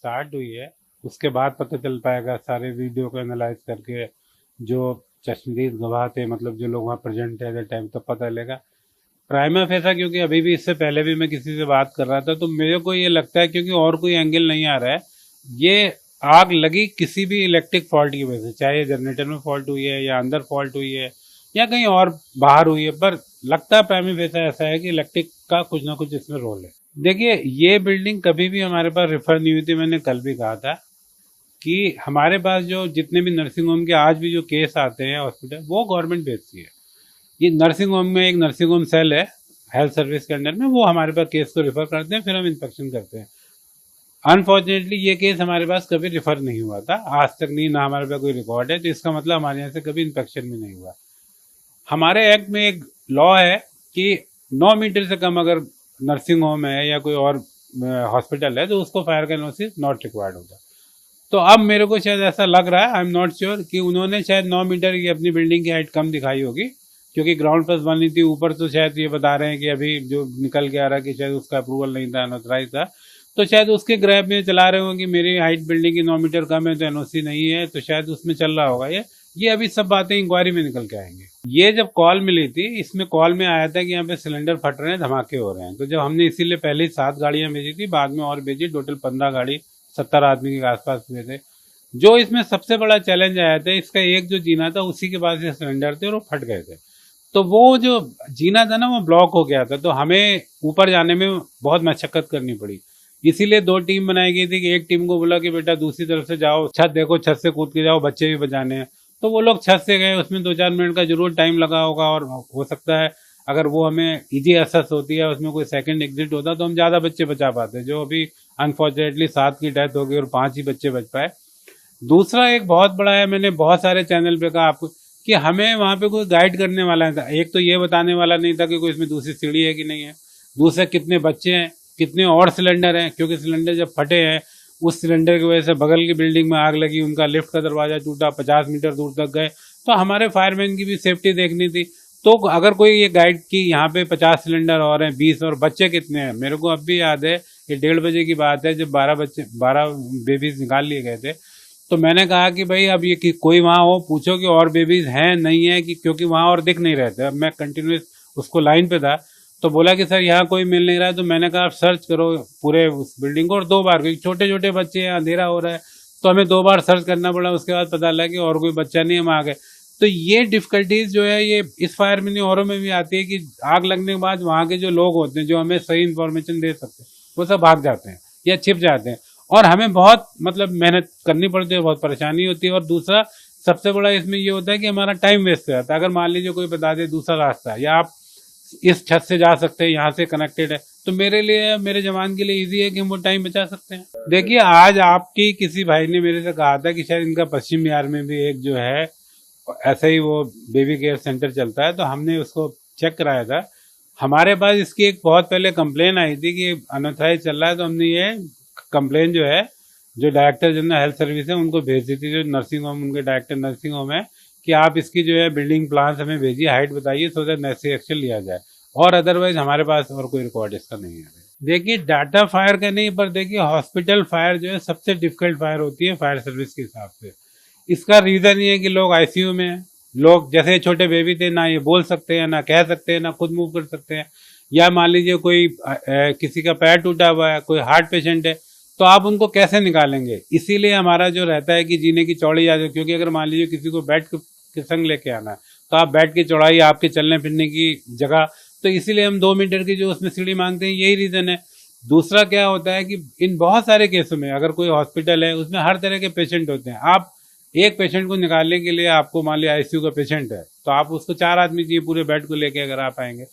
Start हुई है उसके बाद पता चल पाएगा, सारे वीडियो को एनालाइज करके जो चश्मदीद गवाह थे, मतलब जो लोग वहाँ प्रेजेंट थे एट द टाइम, तब पता चलेगा प्राइमा फेसा। क्योंकि अभी भी इससे पहले भी मैं किसी से बात कर रहा था तो मेरे को ये लगता है, क्योंकि और कोई एंगल नहीं आ रहा है, ये आग लगी किसी भी इलेक्ट्रिक फॉल्ट की वजह से, चाहे जनरेटर में फॉल्ट हुई है या अंदर फॉल्ट हुई है या कहीं और बाहर हुई है, पर लगता है प्राइमा फेसा ऐसा है कि इलेक्ट्रिक का कुछ ना कुछ इसमें रोल है। देखिए, ये बिल्डिंग कभी भी हमारे पास रेफर नहीं हुई थी। मैंने कल भी कहा था कि हमारे पास जो जितने भी नर्सिंग होम के आज भी जो केस आते हैं हॉस्पिटल, वो गवर्नमेंट भेजती है। ये नर्सिंग होम में एक नर्सिंग होम सेल है हेल्थ सर्विस के अंडर में, वो हमारे पास केस को रेफर करते हैं, फिर हम इंस्पेक्शन करते हैं। अनफॉर्चुनेटली ये केस हमारे पास कभी रेफर नहीं हुआ था आज तक, नहीं ना हमारे पास कोई रिकॉर्ड है, तो इसका मतलब हमारे यहाँ से कभी इंस्पेक्शन भी नहीं हुआ। हमारे एक्ट में एक लॉ है कि 9 मीटर से कम अगर नर्सिंग होम है या कोई और हॉस्पिटल है तो उसको फायर का नोटिस नॉट रिक्वायर्ड होगा। तो अब मेरे को शायद ऐसा लग रहा है, आई एम नॉट श्योर, कि उन्होंने शायद 9 मीटर की अपनी बिल्डिंग की हाइट कम दिखाई होगी, क्योंकि ग्राउंड प्लस बनी थी। ऊपर तो शायद ये बता रहे हैं कि अभी जो निकल के आ रहा है कि शायद उसका अप्रूवल नहीं था, अनऑथराइज था, तो शायद उसके ग्रैब में चला रहे होंगे कि मेरी हाइट बिल्डिंग की 9 मीटर कम है तो एनओसी नहीं है, तो शायद उसमें चल रहा होगा ये अभी सब बातें इंक्वायरी में निकल के आएंगे। ये जब कॉल मिली थी, इसमें कॉल में आया था कि यहाँ पे सिलेंडर फट रहे हैं, धमाके हो रहे हैं, तो जब हमने इसीलिए पहले ही 7 गाड़ियां भेजी थी, बाद में और भेजी, टोटल 15 गाड़ी 70 आदमी के आसपास हुए थे। जो इसमें सबसे बड़ा चैलेंज आया था, इसका एक जो जीना था उसी के पास ये सिलेंडर थे और वो फट गए थे। तो वो जो जीना था ना, वो ब्लॉक हो गया था, तो हमें ऊपर जाने में बहुत मशक्कत करनी पड़ी। इसीलिए 2 टीम बनाई गई थी कि एक टीम को बोला कि बेटा दूसरी तरफ से जाओ, छत देखो, छत से कूद के जाओ, बच्चे भी बचाने हैं। तो वो लोग छत से गए, उसमें 2-4 मिनट का जरूर टाइम लगा होगा, और हो सकता है अगर वो हमें इजी एक्सेस होती है, उसमें कोई सेकंड एग्जिट होता तो हम ज़्यादा बच्चे बचा पाते। जो अभी अनफॉर्चुनेटली 7 की डेथ हो गई और 5 ही बच्चे बच पाए। दूसरा एक बहुत बड़ा है, मैंने बहुत सारे चैनल पे कहा आपको कि हमें वहाँ पे कोई गाइड करने वाला नहीं था। एक तो ये बताने वाला नहीं था कि कोई इसमें दूसरी सीढ़ी है कि नहीं है, दूसरे कितने बच्चे हैं, कितने और सिलेंडर हैं, क्योंकि सिलेंडर जब फटे हैं उस सिलेंडर की वजह से बगल की बिल्डिंग में आग लगी, उनका लिफ्ट का दरवाजा टूटा, 50 मीटर दूर तक गए, तो हमारे फायरमैन की भी सेफ्टी देखनी थी। तो अगर कोई ये गाइड की यहाँ पे 50 सिलेंडर और हैं, 20 और बच्चे कितने हैं, मेरे को अब भी याद है कि 1:30 बजे की बात है जब 12 बेबीज निकाल लिए गए थे। तो मैंने कहा कि भाई अब ये कि कोई वहाँ हो, पूछो कि और बेबीज हैं नहीं है, कि क्योंकि वहाँ और दिख नहीं रहे थे। अब मैं कंटिन्यूस उसको लाइन पे था, तो बोला कि सर यहाँ कोई मिल नहीं रहा है। तो मैंने कहा आप सर्च करो पूरे उस बिल्डिंग को, और 2 बार, क्योंकि छोटे छोटे बच्चे हैं, अंधेरा हो रहा है, तो हमें 2 बार सर्च करना पड़ा। उसके बाद पता लगा कि और कोई बच्चा नहीं, हम आ गए। तो ये डिफिकल्टीज जो है ये इस फायर में नहीं औरों में भी आती है कि आग लगने के बाद वहाँ के जो लोग होते हैं जो हमें सही इन्फॉर्मेशन दे सकते हैं, वो सब भाग जाते हैं या छिप जाते हैं, और हमें बहुत मतलब मेहनत करनी पड़ती है, बहुत परेशानी होती है। और दूसरा सबसे बड़ा इसमें ये होता है कि हमारा टाइम वेस्ट हो जाता है। अगर मान लीजिए कोई बता दे दूसरा रास्ता है, या आप इस छत से जा सकते हैं, यहाँ से कनेक्टेड है, तो मेरे लिए, मेरे जवान के लिए इजी है कि हम वो टाइम बचा सकते हैं। देखिए, आज आपकी किसी भाई ने मेरे से कहा था कि शायद इनका पश्चिम बिहार में भी एक जो है ऐसा ही वो बेबी केयर सेंटर चलता है, तो हमने उसको चेक कराया था। हमारे पास इसकी एक बहुत पहले कंप्लेन आई थी कि अनऑथराइज चल रहा है, तो हमने ये कंप्लेन जो है जो डायरेक्टर जनरल हेल्थ सर्विस है उनको भेज दी थी, जो नर्सिंग होम उनके डायरेक्टर नर्सिंग होम है, कि आप इसकी जो है बिल्डिंग प्लान हमें भेजिए, हाइट बताइए, सो दैट नेसेसरी एक्शन लिया जाए। और अदरवाइज हमारे पास और कोई रिकॉर्ड इसका नहीं है। देखिए, डाटा फायर का नहीं, पर देखिए हॉस्पिटल फायर जो है सबसे डिफिकल्ट फायर होती है फायर सर्विस के हिसाब से। इसका रीजन ये है कि लोग आईसीयू में हैं, लोग जैसे छोटे बेबी थे, ना ये बोल सकते हैं, ना कह सकते हैं, ना खुद मूव कर सकते हैं। या मान लीजिए कोई किसी का पैर टूटा हुआ है, कोई हार्ट पेशेंट है, तो आप उनको कैसे निकालेंगे। इसीलिए हमारा जो रहता है कि जीने की चौड़ी आ जाए, क्योंकि अगर मान लीजिए किसी को बेड के संग लेके आना है, तो आप बेड की चौड़ाई, आपके चलने फिरने की जगह, तो इसीलिए हम 2 मीटर की जो उसमें सीढ़ी मांगते हैं, यही रीजन है। दूसरा क्या होता है कि इन बहुत सारे केसों में अगर कोई हॉस्पिटल है उसमें हर तरह के पेशेंट होते हैं। आप एक पेशेंट को निकालने के लिए, आपको मान लिया आईसीयू का पेशेंट है, तो आप उसको 4 आदमी चाहिए पूरे बेड को लेके अगर आप आएंगे।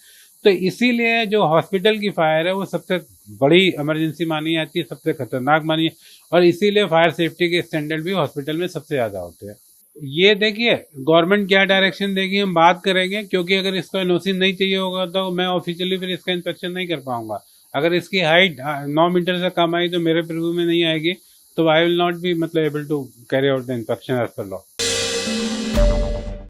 तो इसीलिए जो हॉस्पिटल की फायर है वो सबसे बड़ी इमरजेंसी मानी जाती है, सबसे खतरनाक मानी है, और इसीलिए फायर सेफ्टी के स्टैंडर्ड भी हॉस्पिटल में सबसे ज्यादा होते हैं। ये देखिए गवर्नमेंट क्या डायरेक्शन देगी हम बात करेंगे, क्योंकि अगर इसको एनओसी नहीं चाहिए होगा तो मैं ऑफिशियली फिर इसका इंस्पेक्शन नहीं कर पाऊंगा। अगर इसकी हाइट 9 मीटर से कम आई तो मेरे प्रिव्यू में नहीं आएगी, तो आई विल नॉट बी मतलब able to carry out the inspection as per law.